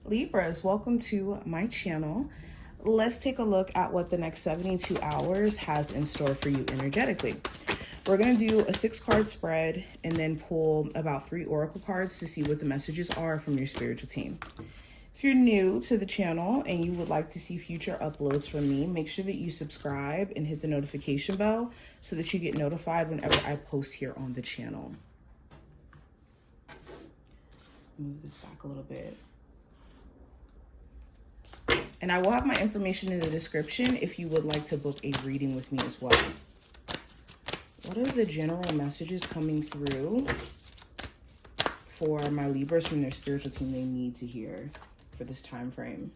Libras, welcome to my channel. Let's take a look at what the next 72 hours has in store for you energetically. We're going to do a 6-card spread and then pull about 3 oracle cards to see what the messages are from your spiritual team. If you're new to the channel and you would like to see future uploads from me, make sure that you subscribe and hit the notification bell so that you get notified whenever I post here on the channel. Move this back a little bit. And I will have my information in the description if you would like to book a reading with me as well. What are the general messages coming through for my Libras from their spiritual team they need to hear for this time frame?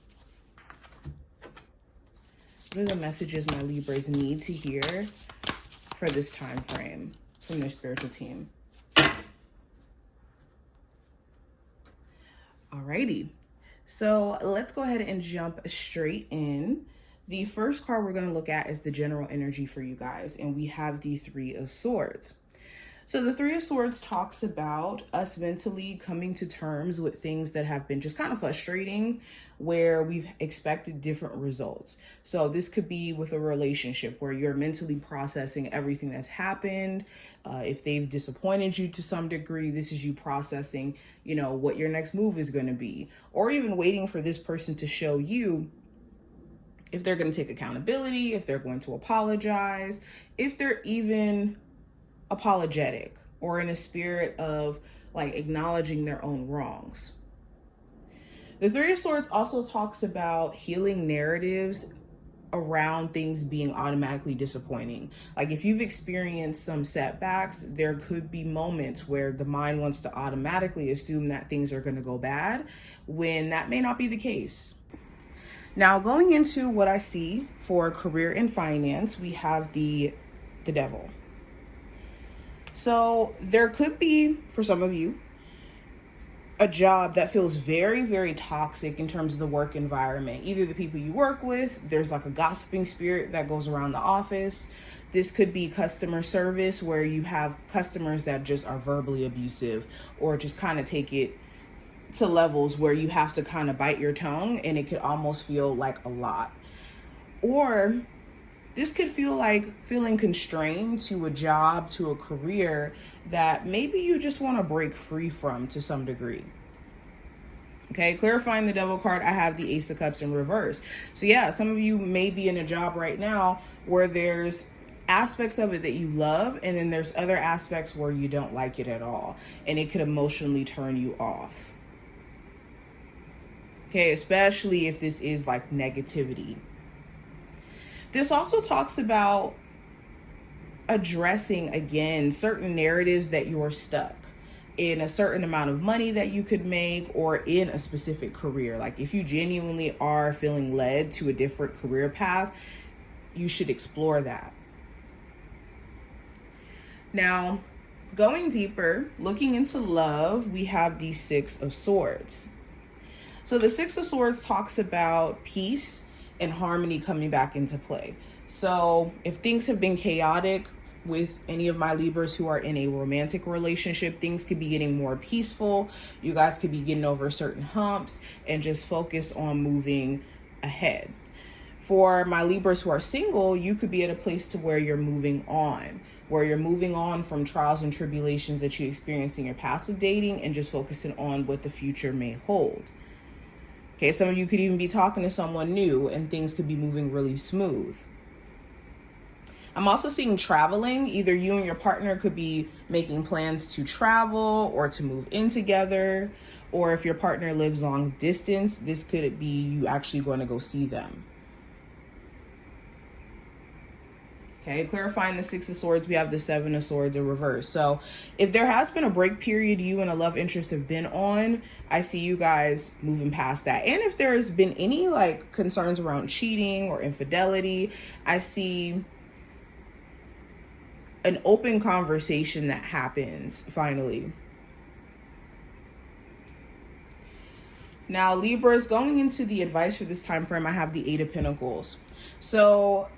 What are the messages my Libras need to hear for this time frame from their spiritual team? Alrighty. So let's go ahead and jump straight in. The first card we're going to look at is the general energy for you guys, and we have the 3 of Swords. So the 3 of Swords talks about us mentally coming to terms with things that have been just kind of frustrating, where we've expected different results. So this could be with a relationship where you're mentally processing everything that's happened. If they've disappointed you to some degree, this is you processing, what your next move is going to be, or even waiting for this person to show you if they're going to take accountability, if they're going to apologize, if they're even apologetic or in a spirit of like acknowledging their own wrongs. The 3 of Swords also talks about healing narratives around things being automatically disappointing. Like if you've experienced some setbacks, there could be moments where the mind wants to automatically assume that things are going to go bad when that may not be the case. Now, going into what I see for career and finance, we have the Devil. So there could be, for some of you, a job that feels very, very toxic in terms of the work environment. Either the people you work with, there's like a gossiping spirit that goes around the office. This could be customer service where you have customers that just are verbally abusive or just kind of take it to levels where you have to kind of bite your tongue, and it could almost feel like a lot. Or this could feel like feeling constrained to a job, to a career that maybe you just want to break free from to some degree. Okay, clarifying the Devil card, I have the Ace of Cups in reverse. So yeah, some of you may be in a job right now where there's aspects of it that you love, and then there's other aspects where you don't like it at all, and it could emotionally turn you off. Okay, especially if this is like negativity. This also talks about addressing, again, certain narratives that you're stuck in, a certain amount of money that you could make, or in a specific career. Like if you genuinely are feeling led to a different career path, you should explore that. Now, going deeper, looking into love, we have the 6 of Swords. So the 6 of Swords talks about peace and harmony coming back into play. So if things have been chaotic with any of my Libras who are in a romantic relationship, things could be getting more peaceful. You guys could be getting over certain humps and just focused on moving ahead. For my Libras who are single, you could be at a place to where you're moving on, from trials and tribulations that you experienced in your past with dating, and just focusing on what the future may hold. Okay, some of you could even be talking to someone new and things could be moving really smooth. I'm also seeing traveling. Either you and your partner could be making plans to travel or to move in together. Or if your partner lives long distance, this could be you actually going to go see them. Okay, clarifying the 6 of Swords, we have the 7 of Swords in reverse. So if there has been a break period you and a love interest have been on, I see you guys moving past that. And if there's been any like concerns around cheating or infidelity, I see an open conversation that happens finally. Now, Libras, going into the advice for this time frame, I have the 8 of Pentacles. So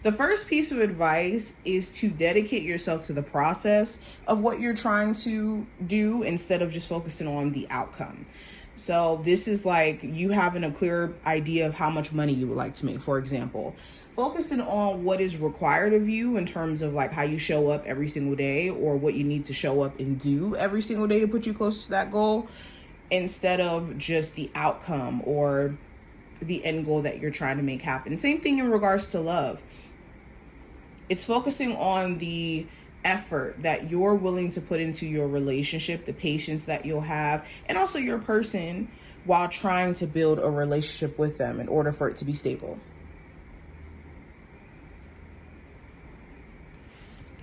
The The first piece of advice is to dedicate yourself to the process of what you're trying to do instead of just focusing on the outcome. So this is like you having a clear idea of how much money you would like to make, for example. Focusing on what is required of you in terms of like how you show up every single day or what you need to show up and do every single day to put you close to that goal, instead of just the outcome or the end goal that you're trying to make happen. Same thing in regards to love. It's focusing on the effort that you're willing to put into your relationship, the patience that you'll have, and also your person while trying to build a relationship with them in order for it to be stable.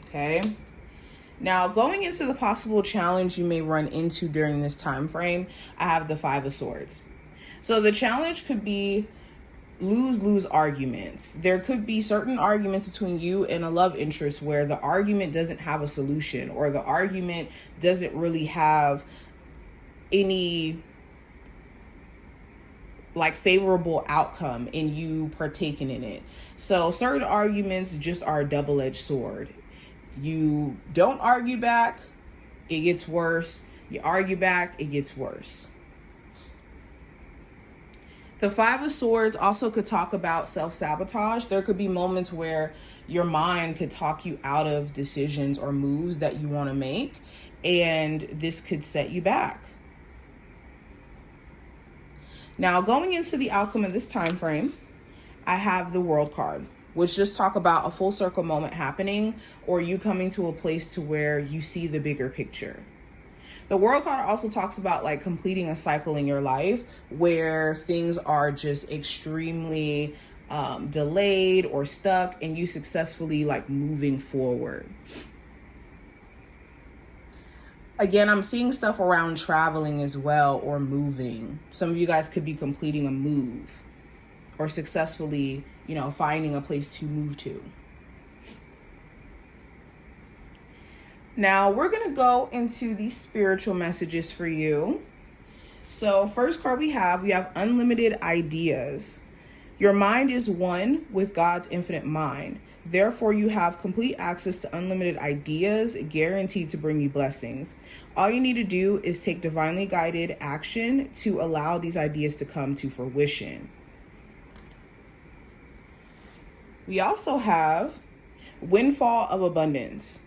Okay. Now, going into the possible challenge you may run into during this time frame, I have the Five of Swords. So the challenge could be lose-lose arguments. There could be certain arguments between you and a love interest where the argument doesn't have a solution, or the argument doesn't really have any like favorable outcome in you partaking in it. So certain arguments just are a double-edged sword. You don't argue back, it gets worse. You argue back, it gets worse. The Five of Swords also could talk about self-sabotage. There could be moments where your mind could talk you out of decisions or moves that you want to make, and this could set you back. Now, going into the outcome of this time frame, I have the World card, which just talk about a full circle moment happening or you coming to a place to where you see the bigger picture. The World card also talks about like completing a cycle in your life where things are just extremely delayed or stuck and you successfully like moving forward. Again, I'm seeing stuff around traveling as well or moving. Some of you guys could be completing a move or successfully, finding a place to move to. Now we're going to go into the spiritual messages for you. So first card we have unlimited ideas. Your mind is one with God's infinite mind. Therefore, you have complete access to unlimited ideas guaranteed to bring you blessings. All you need to do is take divinely guided action to allow these ideas to come to fruition. We also have windfall of abundance.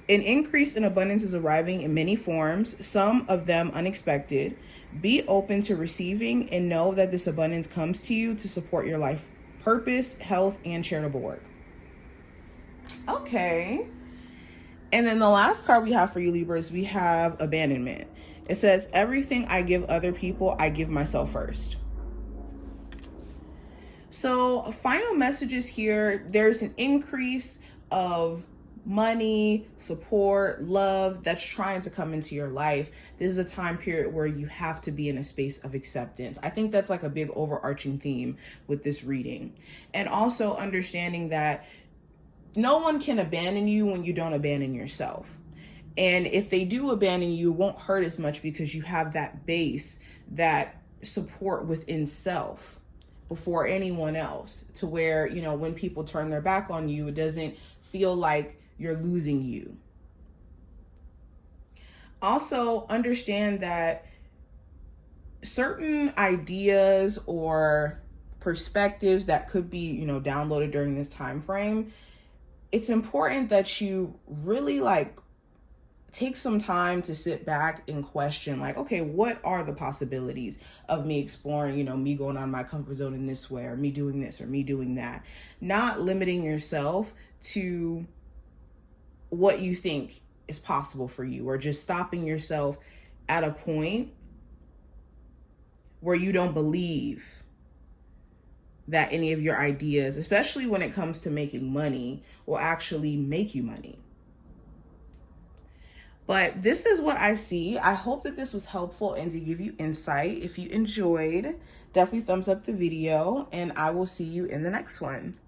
An increase in abundance is arriving in many forms, some of them unexpected. Be open to receiving and know that this abundance comes to you to support your life purpose, health, and charitable work. Okay. And then the last card we have for you, Libras, we have abandonment. It says, everything I give other people, I give myself first. So final messages here, there's an increase of money, support, love that's trying to come into your life. This is a time period where you have to be in a space of acceptance. I think that's like a big overarching theme with this reading. And also understanding that no one can abandon you when you don't abandon yourself. And if they do abandon you, it won't hurt as much because you have that base, that support within self before anyone else, to where, when people turn their back on you, it doesn't feel like you're losing you. Also understand that certain ideas or perspectives that could be, downloaded during this time frame, it's important that you really take some time to sit back and question, okay, what are the possibilities of me exploring, me going on my comfort zone in this way, or me doing this, or me doing that. Not limiting yourself to what you think is possible for you, or just stopping yourself at a point where you don't believe that any of your ideas, especially when it comes to making money, will actually make you money. But this is what I see. I hope that this was helpful and to give you insight. If you enjoyed, definitely thumbs up the video, and I will see you in the next one.